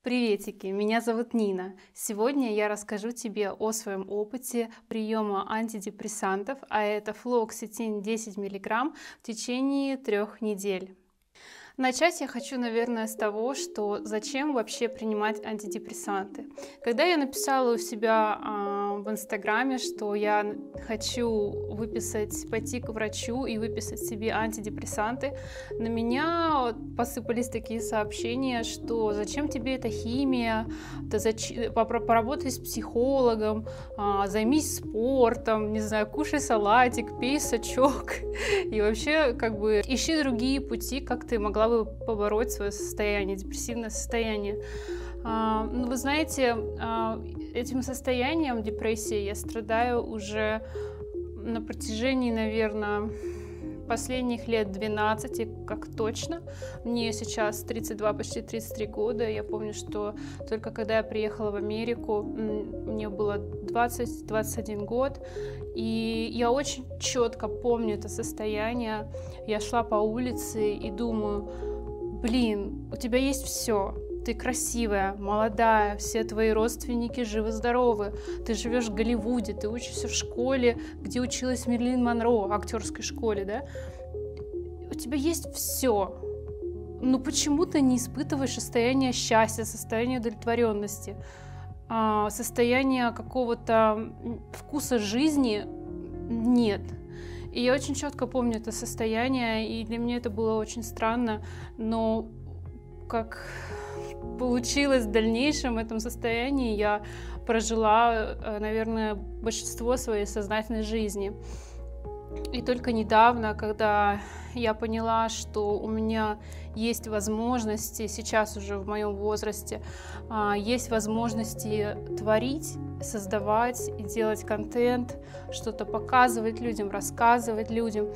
Приветики, меня зовут Нина. Сегодня я расскажу тебе о своем опыте приема антидепрессантов, а это флуоксетин 10 мг в течение 3 недель. Начать я хочу, наверное, с того, что зачем вообще принимать антидепрессанты. Когда я написала у себя в Инстаграме, что я хочу пойти к врачу и выписать себе антидепрессанты, на меня посыпались такие сообщения, что зачем тебе эта химия, поработай с психологом, займись спортом, не знаю, кушай салатик, пей сачок и вообще ищи другие пути, как ты могла бы побороть свое состояние, депрессивное состояние. Ну, вы знаете, этим состоянием депрессии я страдаю уже на протяжении, наверное, последних лет 12, как точно. Мне сейчас 32, почти 33 года. Я помню, что только когда я приехала в Америку, мне было 20-21 год, и я очень четко помню это состояние. Я шла по улице и думаю, блин, у тебя есть все. Ты красивая, молодая, все твои родственники живы-здоровы, ты живешь в Голливуде, ты учишься в школе, где училась Мерлин Монро, актерской школе, да? У тебя есть все. Но почему ты не испытываешь состояние счастья, состояние удовлетворенности, состояние какого-то вкуса жизни? Нет. И я очень четко помню это состояние, и для меня это было очень странно, но как получилось в дальнейшем в этом состоянии, я прожила, наверное, большинство своей сознательной жизни. И только недавно, когда я поняла, что у меня есть возможности, сейчас уже в моем возрасте, есть возможности творить, создавать и делать контент, что-то показывать людям, рассказывать людям.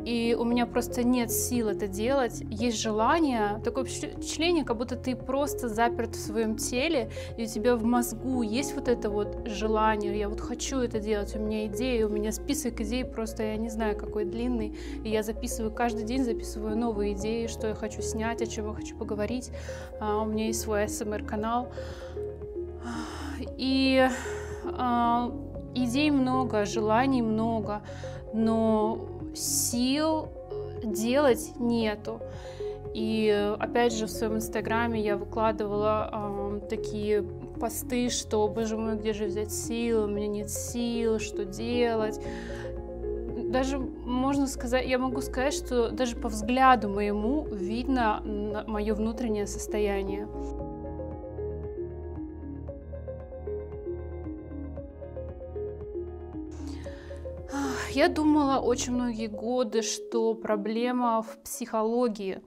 И у меня просто нет сил это делать, есть желание, такое впечатление, как будто ты просто заперт в своем теле, и у тебя в мозгу есть вот это вот желание, я вот хочу это делать, у меня идеи, у меня список идей просто, я не знаю, какой длинный, и я каждый день записываю новые идеи, что я хочу снять, о чем я хочу поговорить, у меня есть свой СМР-канал, и идей много, желаний много, но сил делать нету. И опять же в своем инстаграме я выкладывала такие посты, что, боже мой, где же взять силы, у меня нет сил, что делать. Даже я могу сказать, что даже по взгляду моему видно мое внутреннее состояние. Я думала очень многие годы, что проблема в психологии,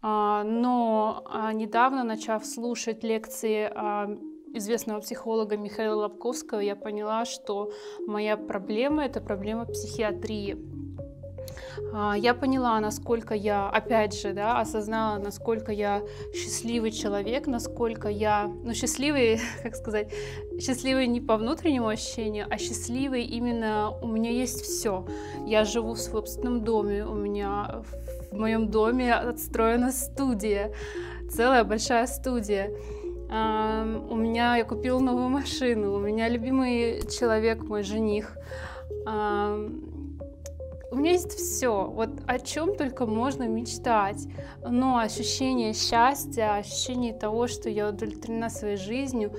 но недавно, начав слушать лекции известного психолога Михаила Лобковского, я поняла, что моя проблема – это проблема психиатрии. Я поняла, насколько я, опять же, осознала, насколько я счастливый человек, насколько я, счастливый, как сказать, счастливый не по внутреннему ощущению, а счастливый именно у меня есть все. Я живу в собственном доме, у меня в моем доме отстроена студия, целая большая студия. Я купила новую машину, у меня любимый человек, мой жених. У меня есть все, вот о чем только можно мечтать, но ощущение счастья, ощущение того, что я удовлетворена своей жизнью,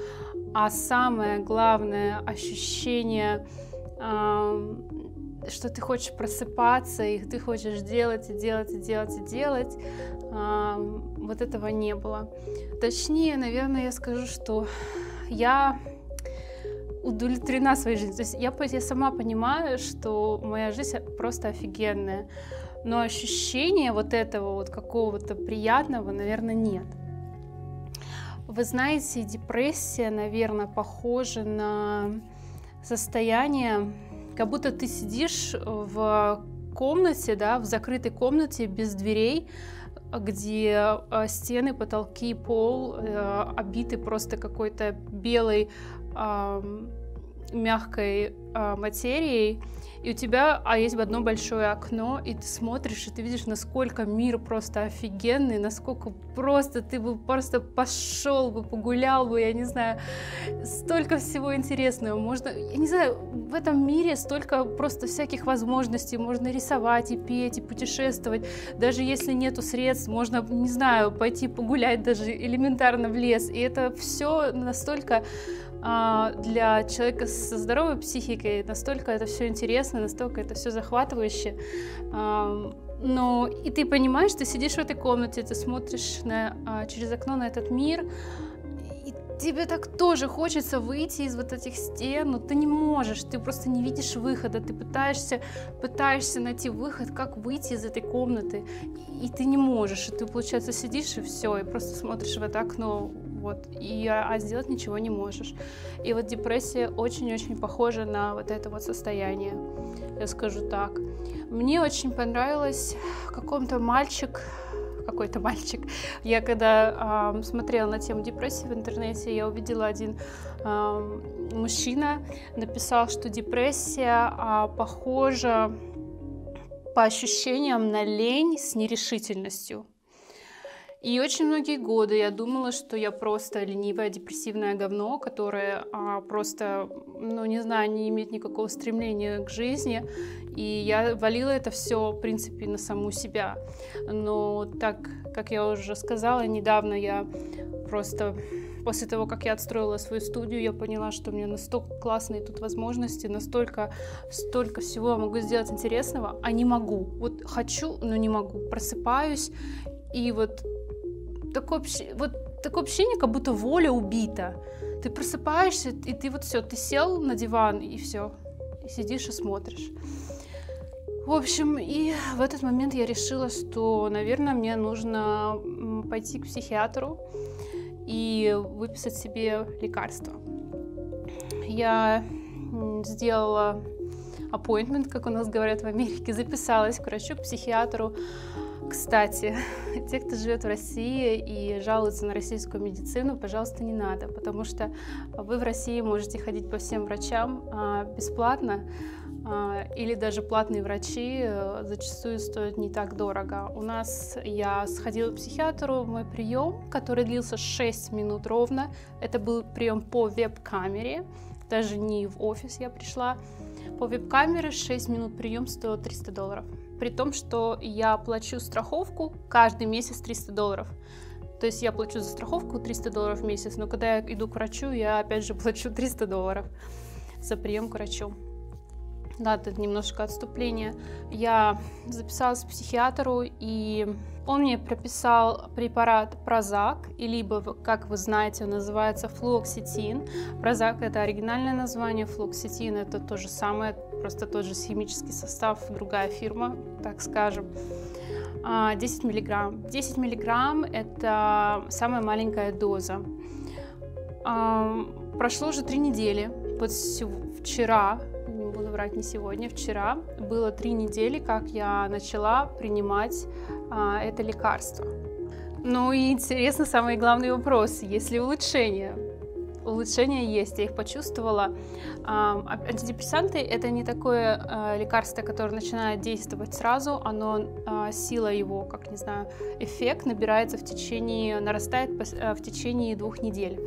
а самое главное ощущение, что ты хочешь просыпаться, и ты хочешь делать, и делать, и делать, и делать, вот этого не было. Точнее, наверное, я скажу, что я удовлетворена своей жизнью. То есть я сама понимаю, что моя жизнь просто офигенная, но ощущения вот этого вот какого-то приятного, наверное, нет. Вы знаете, депрессия, наверное, похожа на состояние, как будто ты сидишь в комнате, в закрытой комнате без дверей, где стены, потолки, пол обиты просто какой-то белой мягкой материей, и у тебя есть одно большое окно, и ты смотришь, и ты видишь, насколько мир просто офигенный, насколько просто ты бы просто пошел бы, погулял бы, я не знаю, столько всего интересного. Можно, я не знаю, в этом мире столько просто всяких возможностей, можно рисовать и петь, и путешествовать, даже если нету средств, можно, не знаю, пойти погулять даже элементарно в лес, и это все настолько для человека со здоровой психикой, настолько это все интересно, настолько это все захватывающе. Но и ты понимаешь, ты сидишь в этой комнате, ты смотришь через окно на этот мир, и тебе так тоже хочется выйти из вот этих стен, но ты не можешь, ты просто не видишь выхода, ты пытаешься найти выход, как выйти из этой комнаты, и ты не можешь, и ты, получается, сидишь и все, и просто смотришь в это окно, вот, а сделать ничего не можешь. И вот депрессия очень-очень похожа на вот это вот состояние, я скажу так. Мне очень понравилось какой-то мальчик, я когда смотрела на тему депрессии в интернете, я увидела один мужчина, написал, что депрессия похожа по ощущениям на лень с нерешительностью. И очень многие годы я думала, что я просто ленивое депрессивное говно, которое просто, не знаю, не имеет никакого стремления к жизни. И я валила это все, в принципе, на саму себя. Но так, как я уже сказала, недавно я просто... После того, как я отстроила свою студию, я поняла, что у меня настолько классные тут возможности, столько всего я могу сделать интересного, а не могу. Вот хочу, но не могу. Просыпаюсь, и вот такое ощущение, как будто воля убита. Ты просыпаешься, и ты вот все, ты сел на диван, и все, и сидишь и смотришь. В общем, и в этот момент я решила, что, наверное, мне нужно пойти к психиатру и выписать себе лекарство. Я сделала appointment, как у нас говорят в Америке, записалась к врачу, к психиатру. Кстати, те, кто живет в России и жалуются на российскую медицину, пожалуйста, не надо, потому что вы в России можете ходить по всем врачам бесплатно, или даже платные врачи зачастую стоят не так дорого. У нас я сходила к психиатру, мой прием, который длился 6 минут ровно, это был прием по веб-камере, даже не в офис я пришла, по веб-камере 6 минут прием стоил $300. При том, что я плачу страховку каждый месяц $300. То есть я плачу за страховку $300 в месяц, но когда я иду к врачу, я опять же плачу $300 за прием к врачу. Да, это немножко отступление. Я записалась к психиатру, и он мне прописал препарат Prozac, либо, как вы знаете, он называется Fluoxetine. Prozac — это оригинальное название, Fluoxetine — это то же самое, просто тот же химический состав, другая фирма, так скажем. 10 миллиграмм. 10 миллиграмм — это самая маленькая доза. Прошло уже 3 недели. Вот вчера, не буду врать, не сегодня, вчера было 3 недели, как я начала принимать это лекарство. Ну и интересно, самый главный вопрос: есть ли улучшения? Улучшения есть, я их почувствовала. Антидепрессанты — это не такое лекарство, которое начинает действовать сразу, сила его, как не знаю, эффект набирается нарастает в течение 2 недель,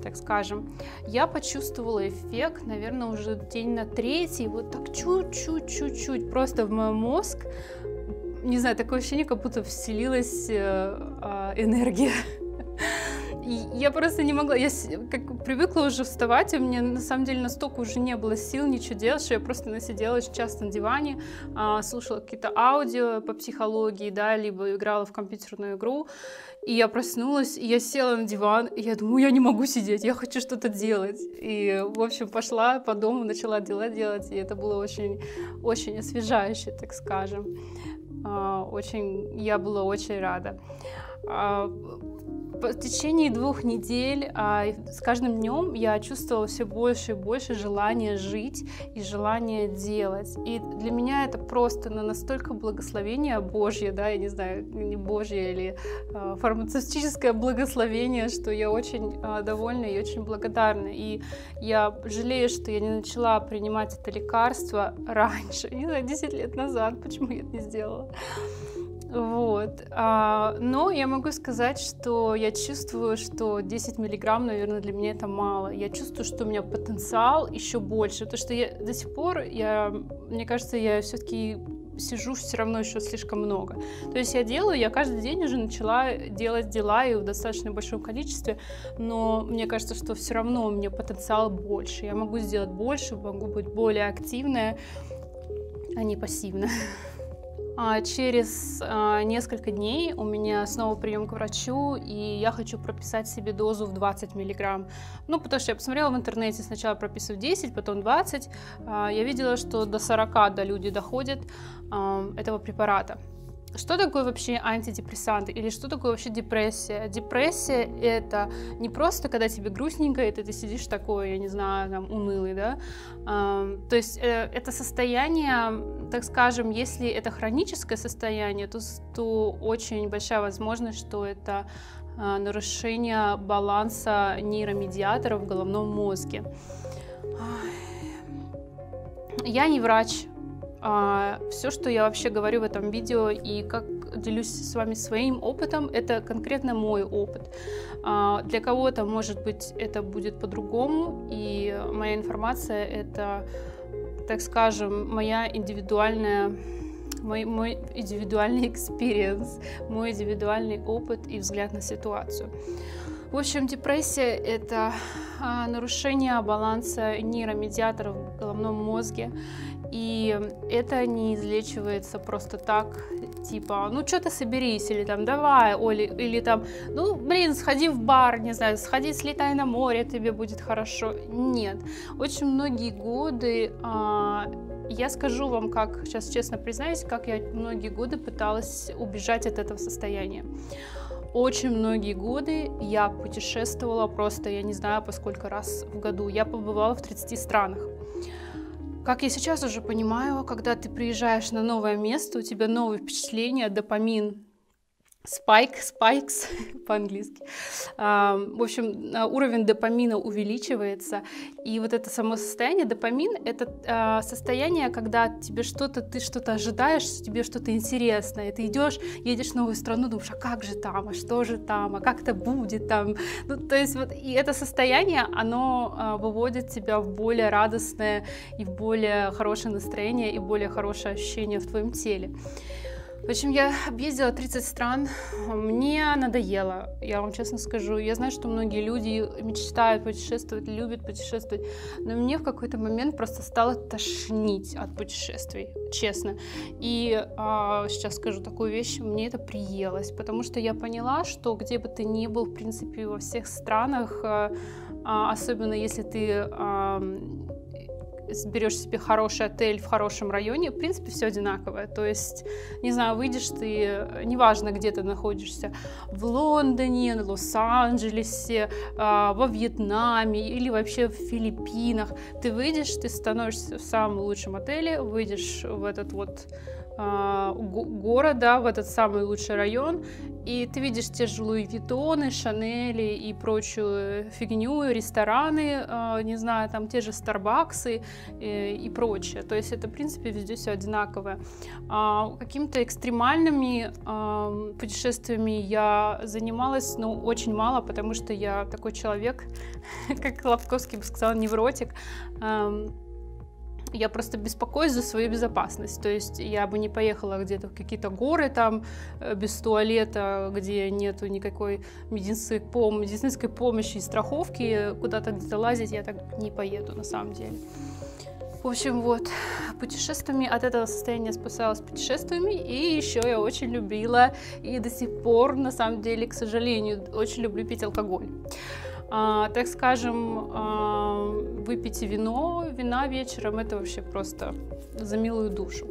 так скажем. Я почувствовала эффект, наверное, уже день на 3, вот так чуть-чуть, просто в мой мозг, не знаю, такое ощущение, как будто вселилась энергия. И я просто не могла, я как привыкла уже вставать, и у меня на самом деле настолько уже не было сил ничего делать, что я просто насидела очень часто на диване, слушала какие-то аудио по психологии, да, либо играла в компьютерную игру, и я проснулась, и я села на диван, и я думаю, я не могу сидеть, я хочу что-то делать. И, в общем, пошла по дому, начала дела делать, и это было очень, очень освежающе, так скажем. Я была очень рада. В течение 2 недель с каждым днем я чувствовала все больше и больше желания жить и желания делать. И для меня это просто настолько благословение Божье, да, я не знаю, не Божье или фармацевтическое благословение, что я очень довольна и очень благодарна. И я жалею, что я не начала принимать это лекарство раньше, не знаю, 10 лет назад, почему я это не сделала. Вот. Но я могу сказать, что я чувствую, что 10 миллиграмм, наверное, для меня это мало. Я чувствую, что у меня потенциал еще больше, потому что я до сих пор, мне кажется, я все-таки сижу все равно еще слишком много. То есть я каждый день уже начала делать дела и в достаточно большом количестве, но мне кажется, что все равно у меня потенциал больше. Я могу сделать больше, могу быть более активная, а не пассивная. Через несколько дней у меня снова прием к врачу, и я хочу прописать себе дозу в 20 миллиграмм. Ну, потому что я посмотрела в интернете, сначала прописывают 10, потом 20. Я видела, что до 40 люди доходят этого препарата. Что такое вообще антидепрессанты или что такое вообще депрессия? Депрессия — это не просто, когда тебе грустненько, и ты сидишь такой, я не знаю, там, унылый, да? То есть это состояние, так скажем, если это хроническое состояние, то очень большая возможность, что это нарушение баланса нейромедиаторов в головном мозге. Я не врач. Все, что я вообще говорю в этом видео и как делюсь с вами своим опытом, это конкретно мой опыт. Для кого-то, может быть, это будет по-другому, и моя информация — это, так скажем, мой индивидуальный экспириенс, мой индивидуальный опыт и взгляд на ситуацию. В общем, депрессия — это нарушение баланса нейромедиаторов в головном мозге, и это не излечивается просто так, типа, ну что ты соберись, или там давай, или там, ну блин, сходи в бар, не знаю, сходи, слетай на море, тебе будет хорошо. Нет, очень многие годы, я скажу вам, как, сейчас честно признаюсь, как я многие годы пыталась убежать от этого состояния. Очень многие годы я путешествовала просто, я не знаю, по сколько раз в году. Я побывала в 30 странах. Как я сейчас уже понимаю, когда ты приезжаешь на новое место, у тебя новые впечатления, допамин, спайкс по-английски. В общем, уровень допамина увеличивается, и вот это само состояние, допамин, это состояние, когда тебе ты что-то ожидаешь, тебе что-то интересное, и ты едешь в новую страну, думаешь, а как же там, а что же там, а как это будет там. Ну, то есть вот, и это состояние, оно выводит тебя в более радостное и в более хорошее настроение и более хорошее ощущение в твоем теле. В общем, я объездила 30 стран, мне надоело, я вам честно скажу. Я знаю, что многие люди мечтают путешествовать, любят путешествовать, но мне в какой-то момент просто стало тошнить от путешествий, честно. И сейчас скажу такую вещь, мне это приелось, потому что я поняла, что где бы ты ни был, в принципе, во всех странах, особенно если ты берешь себе хороший отель в хорошем районе, в принципе, все одинаковое. То есть, не знаю, выйдешь ты, неважно, где ты находишься, в Лондоне, в Лос-Анджелесе, во Вьетнаме или вообще в Филиппинах, ты выйдешь, ты становишься в самом лучшем отеле, выйдешь в этот вот город, да, в этот самый лучший район, и ты видишь те же Луи Виттоны, Шанели и прочую фигню, рестораны, не знаю, там те же Старбаксы и прочее. То есть это, в принципе, везде все одинаковое. Какими-то экстремальными путешествиями я занималась, но очень мало, потому что я такой человек, как Лобковский бы сказал, невротик. Я просто беспокоюсь за свою безопасность, то есть я бы не поехала где-то в какие-то горы там без туалета, где нету никакой медицинской помощи и страховки, куда-то где-то лазить я так не поеду на самом деле. В общем, вот, путешествиями от этого состояния спасалась путешествиями, и еще я очень любила, и до сих пор, на самом деле, к сожалению, очень люблю пить алкоголь. Так скажем, выпить вина вечером — это вообще просто за милую душу.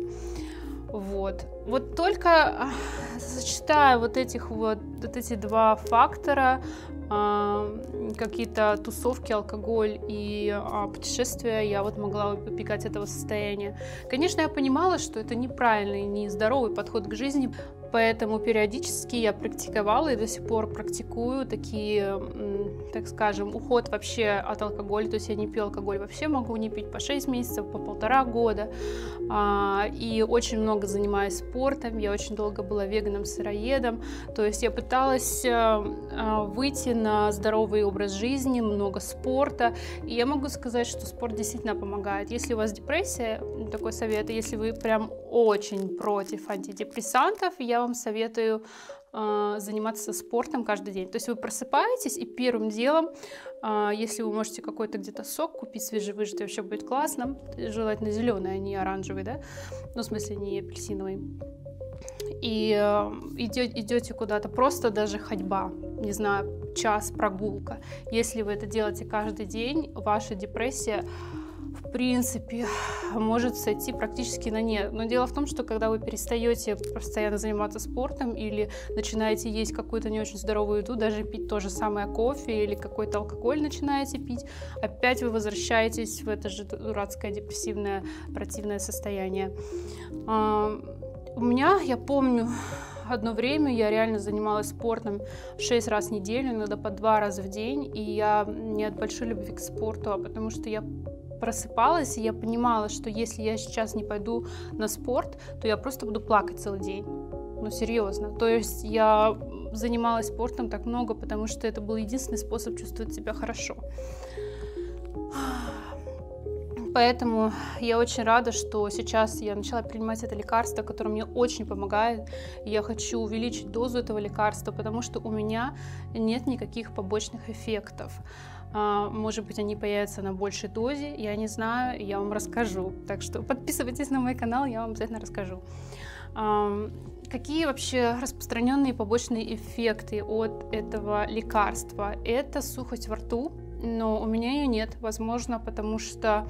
Вот только сочетая вот эти два фактора, какие-то тусовки, алкоголь и путешествия, я вот могла убегать этого состояния. Конечно, я понимала, что это неправильный, нездоровый подход к жизни, поэтому периодически я практиковала и до сих пор практикую такие, так скажем, уход вообще от алкоголя. То есть я не пью алкоголь вообще, могу не пить по 6 месяцев, по 1,5 года. И очень много занимаюсь спортом. Я очень долго была веганом-сыроедом. То есть я пыталась выйти на здоровый образ жизни, много спорта. И я могу сказать, что спорт действительно помогает. Если у вас депрессия, такой совет, если вы прям очень против антидепрессантов, я вам советую заниматься спортом каждый день. То есть вы просыпаетесь, и первым делом, если вы можете какой-то где-то сок купить свежевыжатый, вообще будет классно, желательно зеленый, а не оранжевый, да, ну, в смысле, не апельсиновый. И идете куда-то, просто даже ходьба, не знаю, час, прогулка. Если вы это делаете каждый день, ваша депрессия в принципе может сойти практически на нет. Но дело в том, что когда вы перестаете постоянно заниматься спортом или начинаете есть какую-то не очень здоровую еду, даже пить то же самое кофе или какой-то алкоголь начинаете пить, опять вы возвращаетесь в это же дурацкое депрессивное противное состояние. У меня, я помню, одно время я реально занималась спортом 6 раз в неделю, иногда по 2 раза в день, и я не от большой любви к спорту, потому что я просыпалась, и я понимала, что если я сейчас не пойду на спорт, то я просто буду плакать целый день. Ну, серьезно. То есть я занималась спортом так много, потому что это был единственный способ чувствовать себя хорошо. Поэтому я очень рада, что сейчас я начала принимать это лекарство, которое мне очень помогает. И я хочу увеличить дозу этого лекарства, потому что у меня нет никаких побочных эффектов. Может быть, они появятся на большей дозе, я не знаю, я вам расскажу. Так что подписывайтесь на мой канал, я вам обязательно расскажу. Какие вообще распространенные побочные эффекты от этого лекарства? Это сухость во рту, но у меня ее нет, возможно, потому что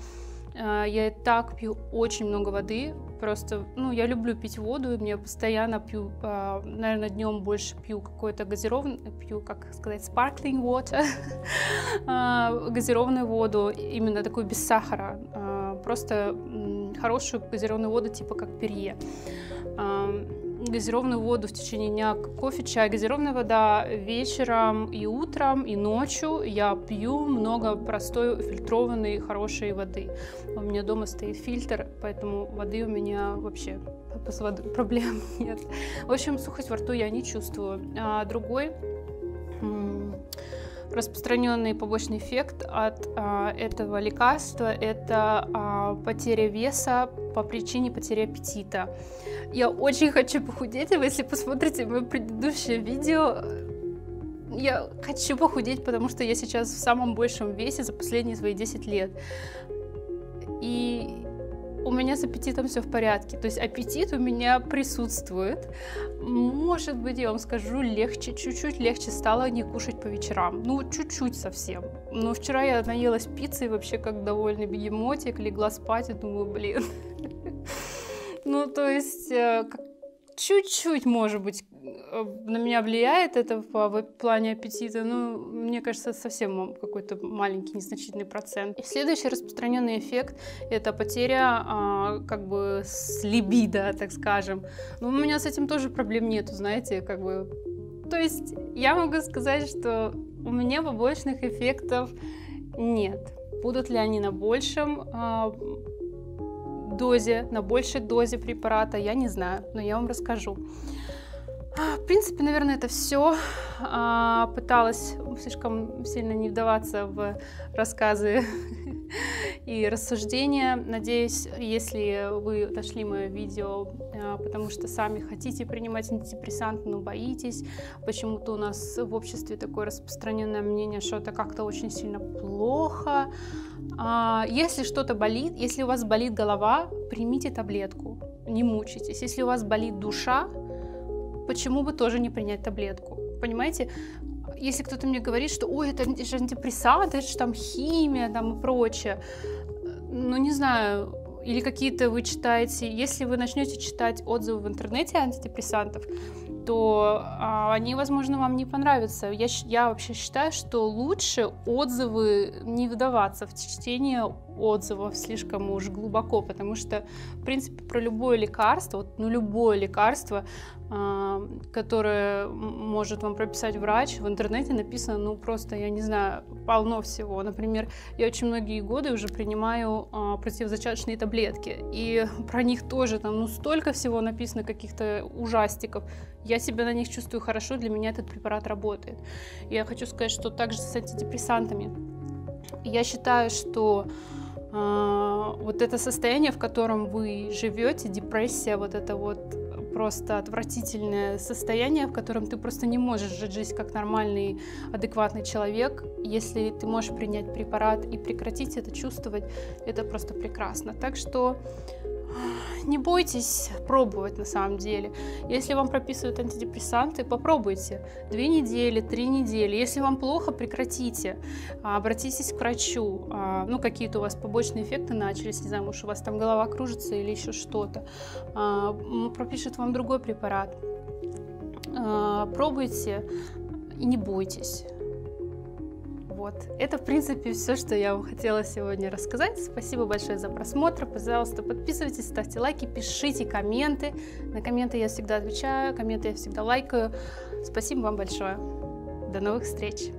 я и так пью очень много воды. Просто, я люблю пить воду, и мне постоянно пью, наверное, днем больше пью какой-то газированный, sparkling water, газированную воду, именно такую без сахара, просто хорошую газированную воду, типа как Перье. Газированную воду в течение дня, кофе, чай, газированная вода вечером и утром, и ночью я пью много простой фильтрованной хорошей воды. У меня дома стоит фильтр, поэтому воды у меня вообще с водой проблем нет. В общем, сухость во рту я не чувствую. Другой распространенный побочный эффект от этого лекарства – это потеря веса по причине потери аппетита. Я очень хочу похудеть, и вы, если посмотрите мое предыдущее видео, я хочу похудеть, потому что я сейчас в самом большем весе за последние свои 10 лет. И у меня с аппетитом все в порядке, то есть аппетит у меня присутствует. Может быть, я вам скажу, чуть-чуть легче стало не кушать по вечерам, чуть-чуть совсем. Но вчера я наелась пиццей вообще как довольный бегемотик, легла спать и думаю, блин. То есть чуть-чуть, может быть, на меня влияет это в плане аппетита, но мне кажется, совсем какой-то маленький, незначительный процент. И следующий распространенный эффект – это потеря с либидо, так скажем. Но у меня с этим тоже проблем нету, знаете, То есть я могу сказать, что у меня побочных эффектов нет. Будут ли они на большем дозе, на большей дозе препарата, я не знаю, но я вам расскажу. В принципе, наверное, это все. Пыталась слишком сильно не вдаваться в рассказы и рассуждения. Надеюсь, если вы нашли мое видео, потому что сами хотите принимать антидепрессанты, но боитесь, почему-то у нас в обществе такое распространенное мнение, что это как-то очень сильно плохо. Если что-то болит, если у вас болит голова, примите таблетку, не мучайтесь. Если у вас болит душа, почему бы тоже не принять таблетку? Понимаете? Если кто-то мне говорит, что ой, это же антидепрессанты, это же там химия там, и прочее. Не знаю, или какие-то вы читаете, если вы начнете читать отзывы в интернете антидепрессантов, то они, возможно, вам не понравятся. Я вообще считаю, что лучше отзывы не вдаваться в чтение отзывов слишком уж глубоко, потому что, в принципе, про любое лекарство, любое лекарство, которое может вам прописать врач, в интернете написано, просто, я не знаю, полно всего. Например, я очень многие годы уже принимаю противозачаточные таблетки, и про них тоже там, столько всего написано, каких-то ужастиков. Я себя на них чувствую хорошо, для меня этот препарат работает. Я хочу сказать, что также с антидепрессантами. Я считаю, что вот это состояние, в котором вы живете, депрессия, вот это вот просто отвратительное состояние, в котором ты просто не можешь жить жизнь как нормальный, адекватный человек. Если ты можешь принять препарат и прекратить это чувствовать, это просто прекрасно. Так что не бойтесь пробовать на самом деле. Если вам прописывают антидепрессанты, попробуйте 2 недели, 3 недели. Если вам плохо, прекратите. Обратитесь к врачу. Какие-то у вас побочные эффекты начались, не знаю, может, у вас там голова кружится или еще что-то. Пропишет вам другой препарат. Пробуйте и не бойтесь. Вот. Это, в принципе, все, что я вам хотела сегодня рассказать. Спасибо большое за просмотр. Пожалуйста, подписывайтесь, ставьте лайки, пишите комменты. На комменты я всегда отвечаю, комменты я всегда лайкаю. Спасибо вам большое. До новых встреч!